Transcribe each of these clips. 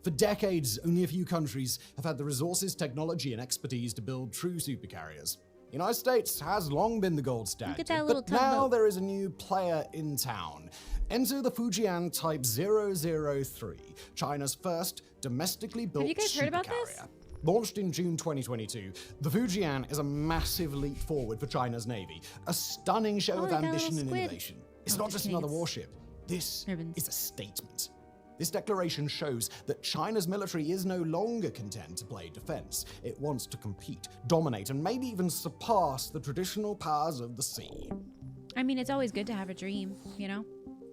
For decades, only a few countries have had the resources, technology, and expertise to build true supercarriers. The United States has long been the gold standard, Look at that little but now tugboat. there is a new player in town. Enter the Fujian Type 003, China's first domestically built you guys heard about this? supercarrier. Launched in June 2022, the Fujian is a massive leap forward for China's Navy, a stunning show Oh, of they got a ambition little and squid. innovation. It's Oh, not just kidding, another it's warship. This ribbons. is a statement. This declaration shows that China's military is no longer content to play defense. It wants to compete, dominate, and maybe even surpass the traditional powers of the sea. I mean, it's always good to have a dream, you know?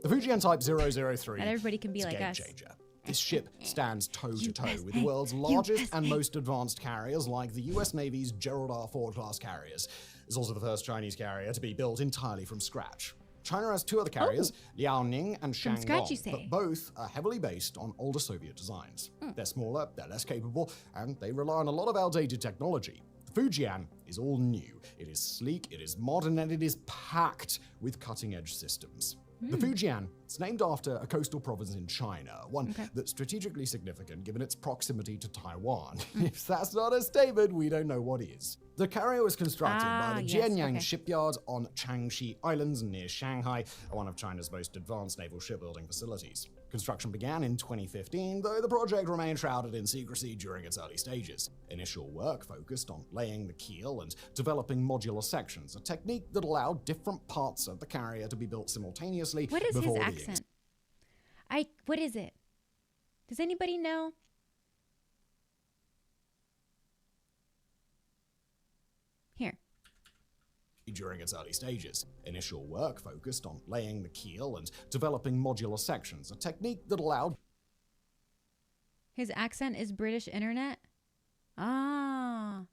The Fujian Type 003 Not everybody can be is a like game us. changer. This ship stands toe-to-toe with the world's largest and most advanced carriers like the US Navy's Gerald R. Ford class carriers. It's also the first Chinese carrier to be built entirely from scratch. China has two other carriers, Liaoning and From scratch, you Shandong, say? but both are heavily based on older Soviet designs. They're smaller, they're less capable, and they rely on a lot of outdated technology. The Fujian is all new. It is sleek, it is modern, and it is packed with cutting-edge systems. The Fujian is named after a coastal province in China, one that's strategically significant given its proximity to Taiwan. If that's not a statement, we don't know what is. The carrier was constructed by the yes, Jianyang okay. shipyard on Changxi Islands near Shanghai, one of China's most advanced naval shipbuilding facilities. Construction began in 2015, though the project remained shrouded in secrecy during its early stages. Initial work focused on laying the keel and developing modular sections, a technique that allowed different parts of the carrier to be built simultaneously What is his before being accent? What is it? Does anybody know? Here. during its early stages. Initial work focused on laying the keel and developing modular sections, a technique that allowed His accent is British internet? Ah.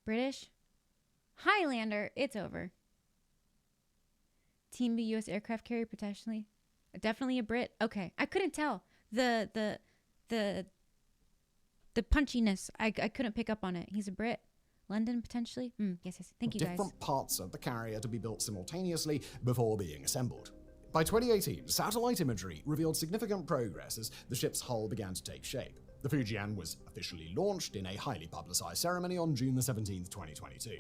British? Highlander, it's over. Team B U.S. aircraft carrier potentially. Definitely a Brit. Okay. I couldn't tell. The punchiness. I couldn't pick up on it. He's a Brit. London potentially? Yes. Thank you guys. different parts of the carrier to be built simultaneously before being assembled. By 2018, satellite imagery revealed significant progress as the ship's hull began to take shape. The Fujian was officially launched in a highly publicized ceremony on June 17, 2022.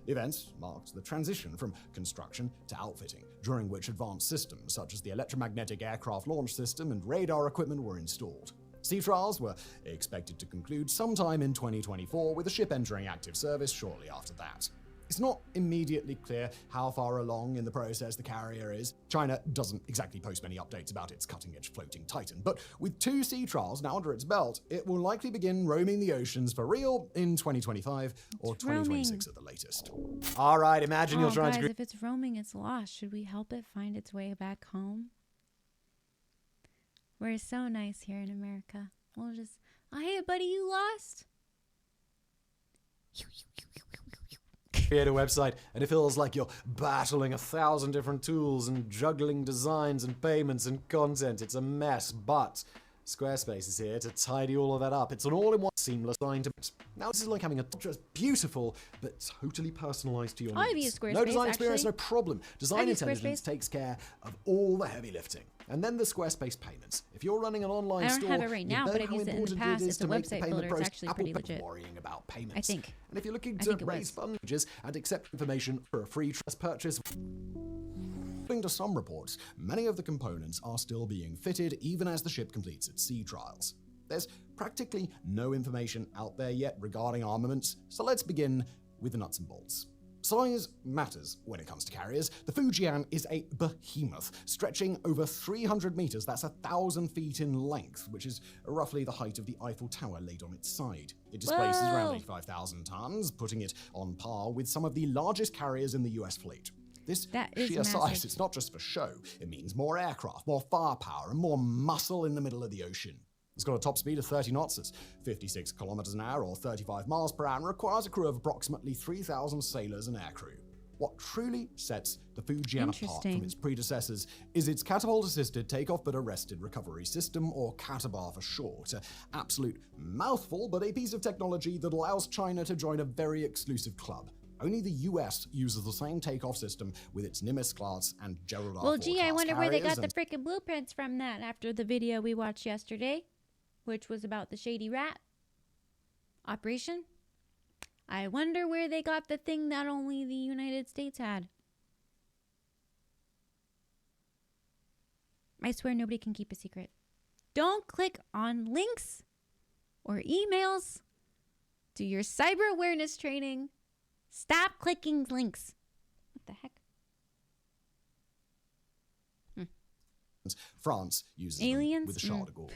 The event marked the transition from construction to outfitting, during which advanced systems such as the electromagnetic aircraft launch system and radar equipment were installed. Sea trials were expected to conclude sometime in 2024, with the ship entering active service shortly after that. It's not immediately clear how far along in the process the carrier is. China doesn't exactly post many updates about its cutting-edge floating Titan, but with 2 sea trials now under its belt, it will likely begin roaming the oceans for real in 2025 or 2026 at the latest. All right, imagine you're trying guys, to... if it's roaming, it's lost. Should we help it find its way back home? We're so nice here in America. We'll just, oh, hey, buddy, you lost? create a website and it feels like you're battling 1,000 different tools and juggling designs and payments and content. It's a mess, but Squarespace is here to tidy all of that up. It's an all-in-one seamless design to... Now this is like having a just beautiful but totally personalized to your I've needs. used Squarespace, No design experience, actually. no problem. Design I've used intelligence Squarespace. takes care of all the heavy lifting. And then the Squarespace payments. If you're running an online I don't store, have it right you now, know but I've how used it in the important past. is It's to a make the website payment builder. It's process. actually Apple pretty quit legit. worrying about payments. I think. And if you're looking I to think it raise was. funds and accept information for a free trust purchase, according to some reports, many of the components are still being fitted even as the ship completes its sea trials. There's practically no information out there yet regarding armaments, so let's begin with the nuts and bolts. Size matters when it comes to carriers. The Fujian is a behemoth, stretching over 300 meters, that's 1,000 feet in length, which is roughly the height of the Eiffel Tower laid on its side. It displaces around Whoa. 85,000 tons, putting it on par with some of the largest carriers in the US fleet. This That is sheer size, massive. it's not just for show. It means more aircraft, more firepower, and more muscle in the middle of the ocean. It's got a top speed of 30 knots, that's 56 kilometers an hour or 35 miles per hour, and requires a crew of approximately 3,000 sailors and aircrew. What truly sets the Fujian apart from Interesting. its predecessors is its catapult-assisted takeoff but arrested recovery system, or CATABAR for short. An absolute mouthful, but a piece of technology that allows China to join a very exclusive club. Only the US uses the same takeoff system with its Nimitz class and Gerald R. Well, Ford gee, I class wonder where they got carriers, the freaking blueprints from that after the video we watched yesterday. which was about the Shady Rat operation. I wonder where they got the thing that only the United States had. I swear nobody can keep a secret. Don't click on links or emails. Do your cyber awareness training. Stop clicking links. What the heck? France uses Aliens? them with the Charles de Gaulle.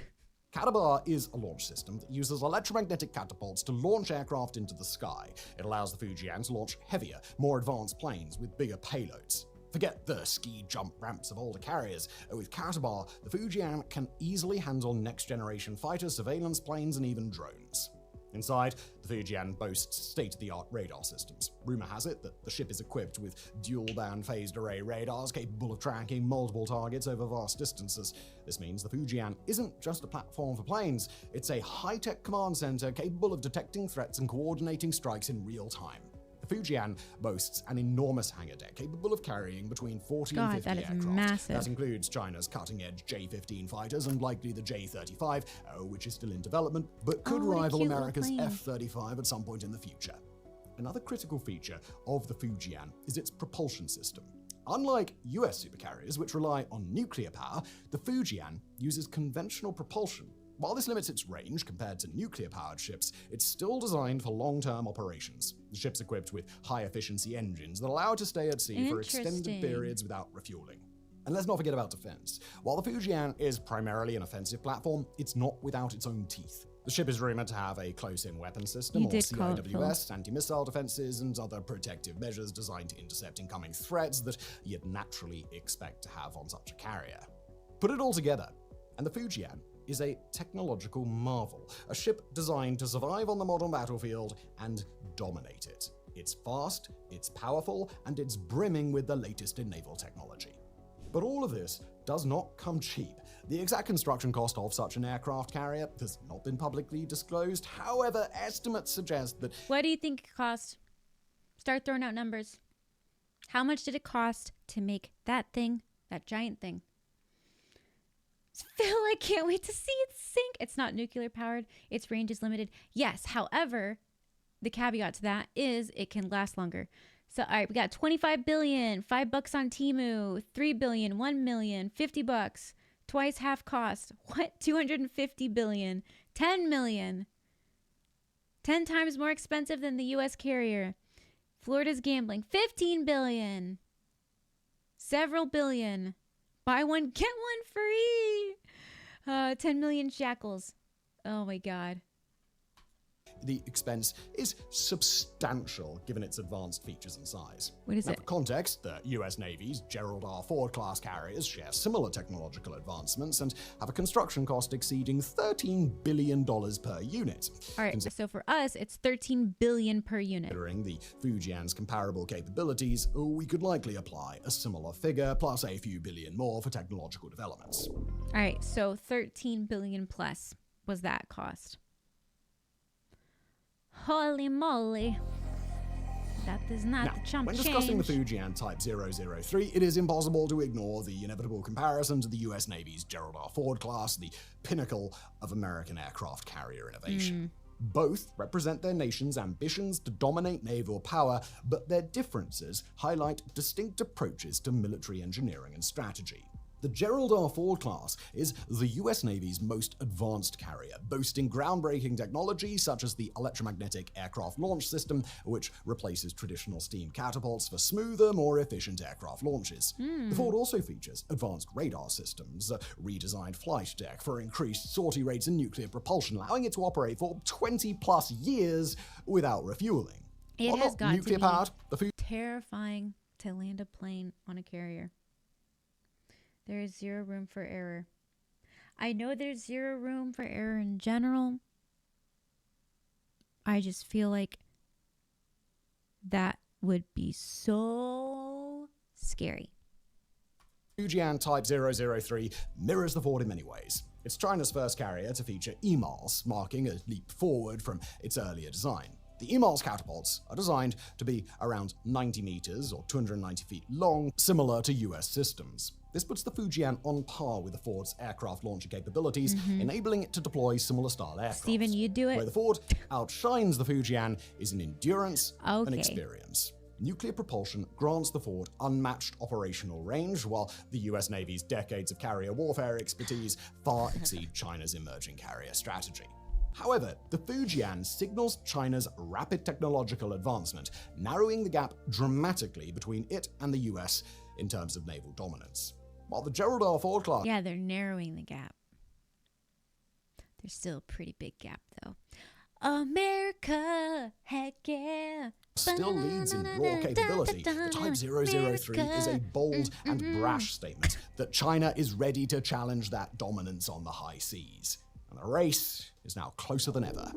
Catabar is a launch system that uses electromagnetic catapults to launch aircraft into the sky. It allows the Fujian to launch heavier, more advanced planes with bigger payloads. Forget the ski jump ramps of older carriers. With Catabar, the Fujian can easily handle next-generation fighters, surveillance planes, and even drones. Inside, the Fujian boasts state-of-the-art radar systems. Rumor has it that the ship is equipped with dual-band phased array radars capable of tracking multiple targets over vast distances. This means the Fujian isn't just a platform for planes, it's a high-tech command center capable of detecting threats and coordinating strikes in real time. The Fujian boasts an enormous hangar deck capable of carrying between 40 and 50 aircraft. Massive. That includes China's cutting-edge J-15 fighters and likely the J-35, which is still in development, but could rival America's F-35 at some point in the future. Another critical feature of the Fujian is its propulsion system. Unlike US supercarriers, which rely on nuclear power, the Fujian uses conventional propulsion. While this limits its range compared to nuclear-powered ships, it's still designed for long-term operations. The ship's equipped with high-efficiency engines that allow it to stay at sea for extended periods without refueling. And let's not forget about defense. While the Fujian is primarily an offensive platform, it's not without its own teeth. The ship is rumored to have a close-in weapon system, or CIWS, anti-missile defenses, and other protective measures designed to intercept incoming threats that you'd naturally expect to have on such a carrier. Put it all together, and the Fujian is a technological marvel, a ship designed to survive on the modern battlefield and dominate it. It's fast, it's powerful, and it's brimming with the latest in naval technology. But all of this does not come cheap. The exact construction cost of such an aircraft carrier has not been publicly disclosed. However, estimates suggest that... What do you think it cost? Start throwing out numbers. How much did it cost to make that thing, that giant thing? Phil, I can't wait to see it sink. It's not nuclear powered. Its range is limited. Yes, however, the caveat to that is it can last longer. So, all right, we got 25 billion, $5 on Temu, 3 billion, 1 million, $50, twice half cost. What? 250 billion, 10 million. 10 times more expensive than the US carrier. Florida's gambling, 15 billion. Several billion. Buy one, get one free. 10 million shekels. Oh my God. The expense is substantial given its advanced features and size. What is it? For context, the US Navy's Gerald R. Ford class carriers share similar technological advancements and have a construction cost exceeding $13 billion per unit. All right, so for us, it's 13 billion per unit. Considering the Fujian's comparable capabilities, we could likely apply a similar figure plus a few billion more for technological developments. All right, so 13 billion plus was that cost. Holy moly. That is not the chump when change. discussing the Fujian Type 003, it is impossible to ignore the inevitable comparison to the US Navy's Gerald R. Ford class, the pinnacle of American aircraft carrier innovation. Both represent their nation's ambitions to dominate naval power, but their differences highlight distinct approaches to military engineering and strategy. The Gerald R. Ford class is the US Navy's most advanced carrier, boasting groundbreaking technology such as the electromagnetic aircraft launch system, which replaces traditional steam catapults for smoother, more efficient aircraft launches. The Ford also features advanced radar systems, a redesigned flight deck for increased sortie rates and nuclear propulsion, allowing it to operate for 20 plus years without refueling. It has got nuclear to be powered, terrifying to land a plane on a carrier. There is zero room for error. I know there's zero room for error in general. I just feel like that would be so scary. Fujian Type 003 mirrors the Ford in many ways. It's China's first carrier to feature EMALS, marking a leap forward from its earlier design. The EMALS catapults are designed to be around 90 meters or 290 feet long, similar to US systems. This puts the Fujian on par with the Ford's aircraft launcher capabilities, enabling it to deploy similar style aircraft. Steven, you do it. Where the Ford outshines the Fujian is in endurance and Okay. experience. Nuclear propulsion grants the Ford unmatched operational range, while the US Navy's decades of carrier warfare expertise far exceed China's emerging carrier strategy. However, the Fujian signals China's rapid technological advancement, narrowing the gap dramatically between it and the US in terms of naval dominance. While the Gerald R. Ford class Yeah, they're narrowing the gap. There's still a pretty big gap, though. America, heck yeah. still leads in raw capability, the Type 003 is a bold and brash statement that China is ready to challenge that dominance on the high seas. And the race is now closer than ever.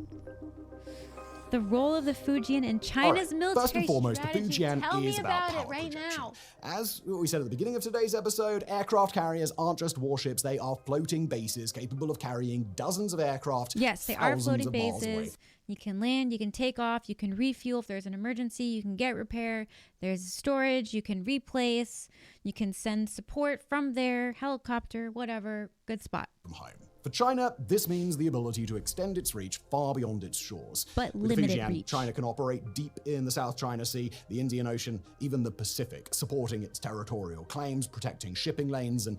The role of the Fujian in China's Alright, military first and foremost, the strategy. Fujian Tell me is about about power it right projection. now. As we said at the beginning of today's episode, aircraft carriers aren't just warships, they are floating bases capable of carrying dozens of aircraft. Yes, they are thousands floating of miles away. bases. You can land, you can take off, you can refuel if there's an emergency, you can get repair, there's storage, you can replace, you can send support from there, helicopter, whatever. Good spot. From home. For China, this means the ability to extend its reach far beyond its shores. But With limited Fujian, reach. China can operate deep in the South China Sea, the Indian Ocean, even the Pacific, supporting its territorial claims, protecting shipping lanes, and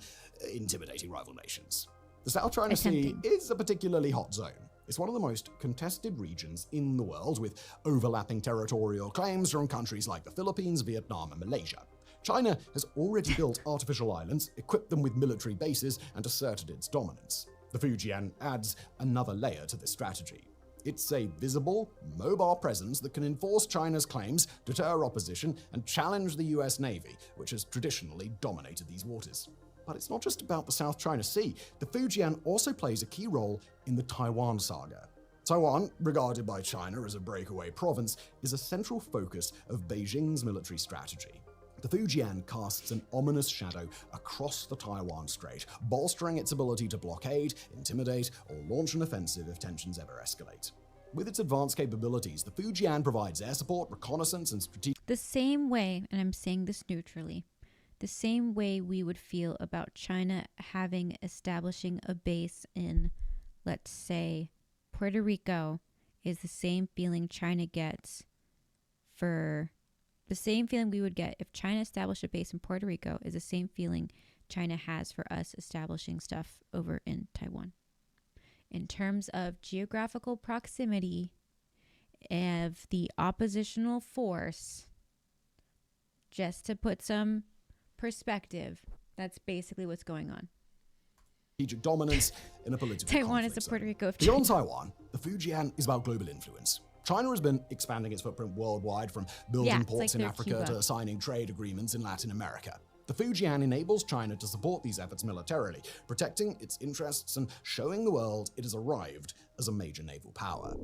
intimidating rival nations. The South China Sea Attempting. is a particularly hot zone. It's one of the most contested regions in the world, with overlapping territorial claims from countries like the Philippines, Vietnam, and Malaysia. China has already built artificial islands, equipped them with military bases, and asserted its dominance. The Fujian adds another layer to this strategy. It's a visible, mobile presence that can enforce China's claims, deter opposition, and challenge the US Navy, which has traditionally dominated these waters. But it's not just about the South China Sea. The Fujian also plays a key role in the Taiwan saga. Taiwan, regarded by China as a breakaway province, is a central focus of Beijing's military strategy. The Fujian casts an ominous shadow across the Taiwan Strait, bolstering its ability to blockade, intimidate, or launch an offensive if tensions ever escalate. With its advanced capabilities, the Fujian provides air support, reconnaissance, and strategic The same way, and I'm saying this neutrally, the same way we would feel about China establishing a base in, let's say, Puerto Rico, is the same feeling China gets for the same feeling we would get if China established a base in Puerto Rico is the same feeling China has for us establishing stuff over in Taiwan. In terms of geographical proximity of the oppositional force, just to put some perspective, that's basically what's going on. dominance in a political Taiwan is conflict the Puerto zone. Rico of Beyond China. Taiwan, the Fujian is about global influence. China has been expanding its footprint worldwide, from building Yeah, it's ports like in their Africa Cuba. to signing trade agreements in Latin America. The Fujian enables China to support these efforts militarily, protecting its interests and showing the world it has arrived as a major naval power.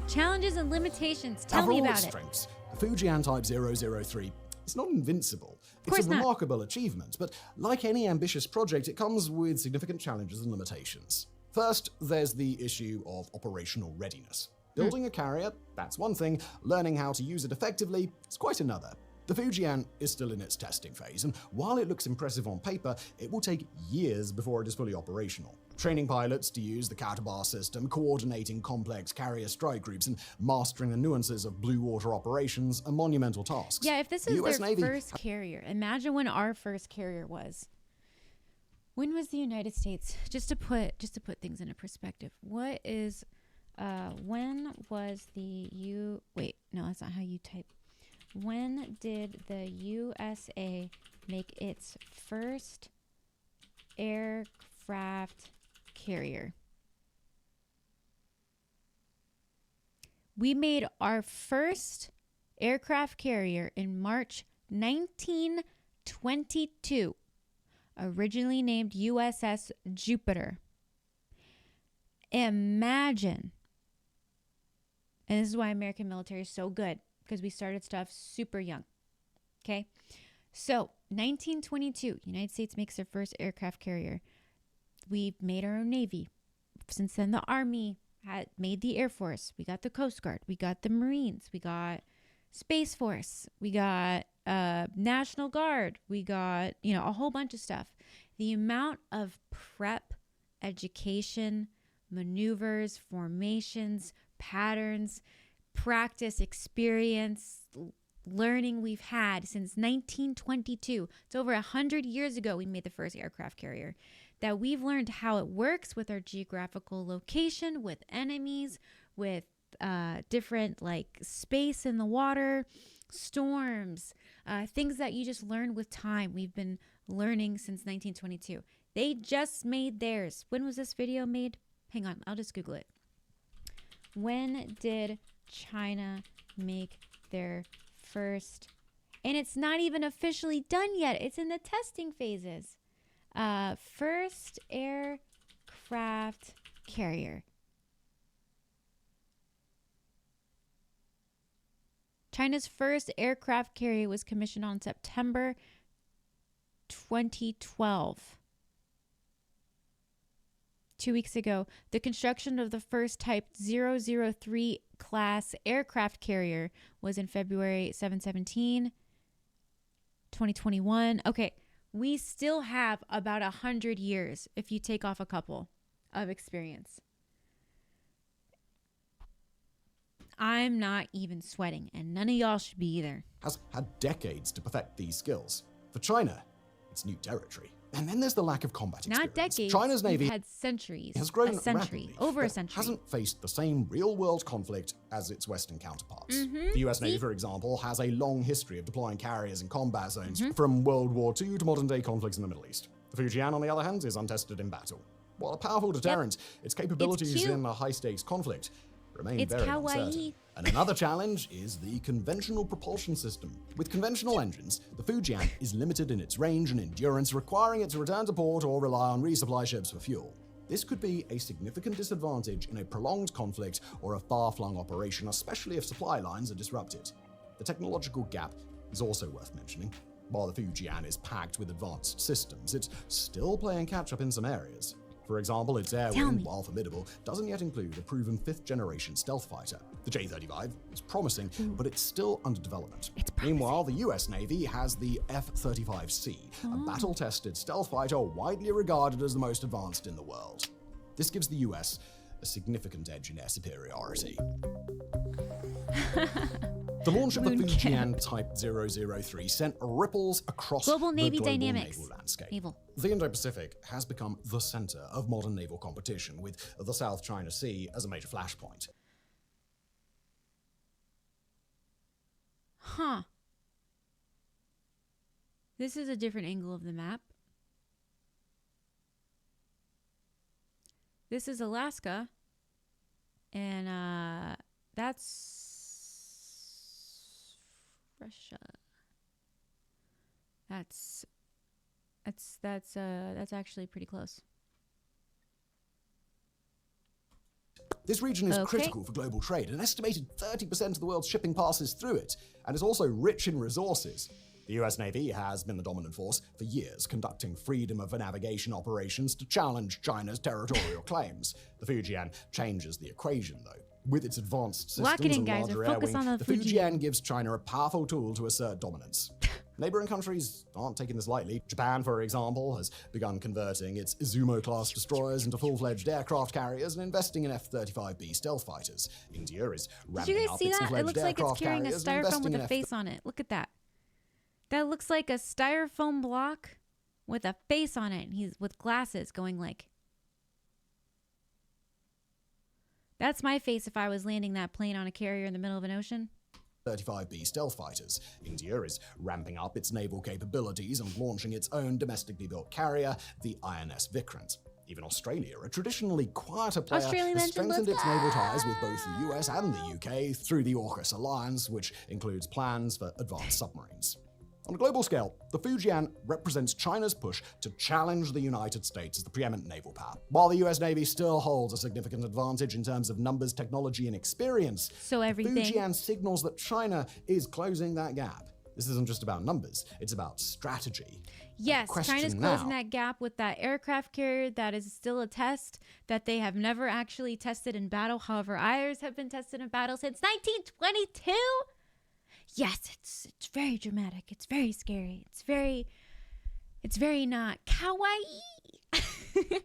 Challenges and limitations. Now, Tell for me all about its it. strengths, the Fujian Type 003 is not invincible. It's course a not. remarkable achievement, but like any ambitious project, it comes with significant challenges and limitations. First, there's the issue of operational readiness. Building a carrier, that's one thing. Learning how to use it effectively is quite another. The Fujian is still in its testing phase, and while it looks impressive on paper, it will take years before it is fully operational. Training pilots to use the Katabar system, coordinating complex carrier strike groups, and mastering the nuances of blue water operations are monumental tasks. Yeah, if this The is US their Navy first carrier, imagine when our first carrier was. When was the United States? Just to put things into perspective, when was the Wait, no, that's not how you type. When did the USA make its first aircraft carrier? We made our first aircraft carrier in March 1922, originally named USS Jupiter. Imagine. And this is why American military is so good, because we started stuff super young. Okay? So, 1922, United States makes their first aircraft carrier. We made our own Navy. Since then, the Army had made the Air Force. We got the Coast Guard. We got the Marines. We got Space Force. We got National Guard. We got, a whole bunch of stuff. The amount of prep, education, maneuvers, formations, patterns, practice, experience, learning we've had since 1922. It's over 100 years ago we made the first aircraft carrier. That we've learned how it works with our geographical location, with enemies, with different like space in the water, storms, things that you just learn with time. We've been learning since 1922. They just made theirs. When was this video made? Hang on, I'll just Google it. When did China make their first? And it's not even officially done yet. It's in the testing phases. First aircraft carrier. China's first aircraft carrier was commissioned on September 2012. 2 weeks ago, the construction of the first Type 003 class aircraft carrier was in February 2021. Okay, we still have about 100 years if you take off a couple of experience. I'm not even sweating, and none of y'all should be either. Has had decades to perfect these skills. For China, it's new territory. And then there's the lack of combat experience. Not decades. China's Navy had centuries. has grown a century, rapidly, over a but century. hasn't faced the same real-world conflict as its Western counterparts. The US Navy, for example, has a long history of deploying carriers in combat zones from World War II to modern-day conflicts in the Middle East. The Fujian, on the other hand, is untested in battle. While a powerful deterrent, its capabilities in a high-stakes conflict remain It's very kawaii. uncertain. And another challenge is the conventional propulsion system. With conventional engines, the Fujian is limited in its range and endurance, requiring it to return to port or rely on resupply ships for fuel. This could be a significant disadvantage in a prolonged conflict or a far-flung operation, especially if supply lines are disrupted. The technological gap is also worth mentioning. While the Fujian is packed with advanced systems, it's still playing catch-up in some areas. For example, its air wing, while formidable, doesn't yet include a proven 5th-generation stealth fighter. The J-35 is promising, but it's still under development. Meanwhile, the US Navy has the F-35C, a battle-tested stealth fighter widely regarded as the most advanced in the world. This gives the US a significant edge in air superiority. The launch of the Fujian Type 003 sent ripples across Global Navy the global dynamics. naval landscape. Naval. The Indo-Pacific has become the center of modern naval competition, with the South China Sea as a major flashpoint. Huh. This is a different angle of the map. This is Alaska. And that's Russia. That's actually pretty close. This region is Okay. critical for global trade. An estimated 30% of the world's shipping passes through it, and is also rich in resources. The US Navy has been the dominant force for years, conducting freedom of navigation operations to challenge China's territorial claims. The Fujian changes the equation, though. With its advanced systems Lock it in, and guys, larger or air focus wing, on the the Fujian. Fujian gives China a powerful tool to assert dominance. Neighboring countries aren't taking this lightly. Japan, for example, has begun converting its Izumo-class destroyers into full-fledged aircraft carriers and investing in F-35B stealth fighters. India is Did you ramping guys up see its that? It full-fledged looks like it's aircraft carrying a carriers and styrofoam investing with in a face on it. Look at that. That looks like a styrofoam block with a face on it. And he's with glasses going like. That's my face if I was landing that plane on a carrier in the middle of an ocean. F-35B stealth fighters. India is ramping up its naval capabilities and launching its own domestically built carrier, the INS Vikrant. Even Australia, a traditionally quieter player, Australia has mentioned, strengthened let's its naval ties with both the US and the UK through the AUKUS alliance, which includes plans for advanced submarines. On a global scale, the Fujian represents China's push to challenge the United States as the preeminent naval power. While the US Navy still holds a significant advantage in terms of numbers, technology, and experience, So everything. the Fujian signals that China is closing that gap. This isn't just about numbers, it's about strategy. Yes, question China's now- closing that gap with that aircraft carrier that is still a test that they have never actually tested in battle. However, ours have been tested in battle since 1922. Yes, it's very dramatic. It's very scary. It's very not kawaii.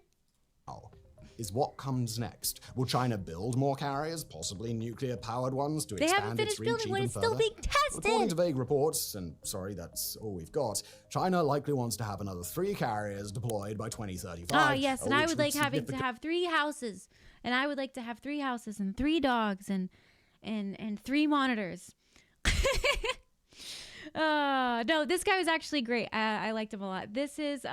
Is what comes next. Will China build more carriers, possibly nuclear-powered ones, to They haven't expand its finished reach building one. even It's further? still being tested. According to vague reports, and sorry, that's all we've got, China likely wants to have another 3 carriers deployed by 2035. Oh, yes, and I which would like having to significant- have 3 houses. And I would like to have 3 houses and 3 dogs and 3 monitors. No, this guy was actually great. I liked him a lot. This is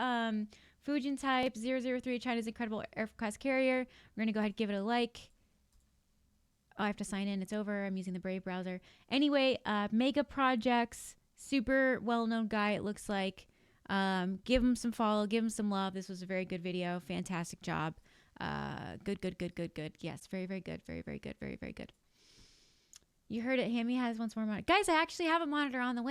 Fujin Type 003, China's incredible aircraft carrier. We're going to go ahead and give it a like. Oh, I have to sign in. It's over. I'm using the Brave browser. Anyway, Mega Projects, super well-known guy, it looks like. Give him some follow. Give him some love. This was a very good video. Fantastic job. Good. Yes, very, very good. Very, very good. Very, very good. You heard it. Hammy has once more monitor. Guys, I actually have a monitor on the way.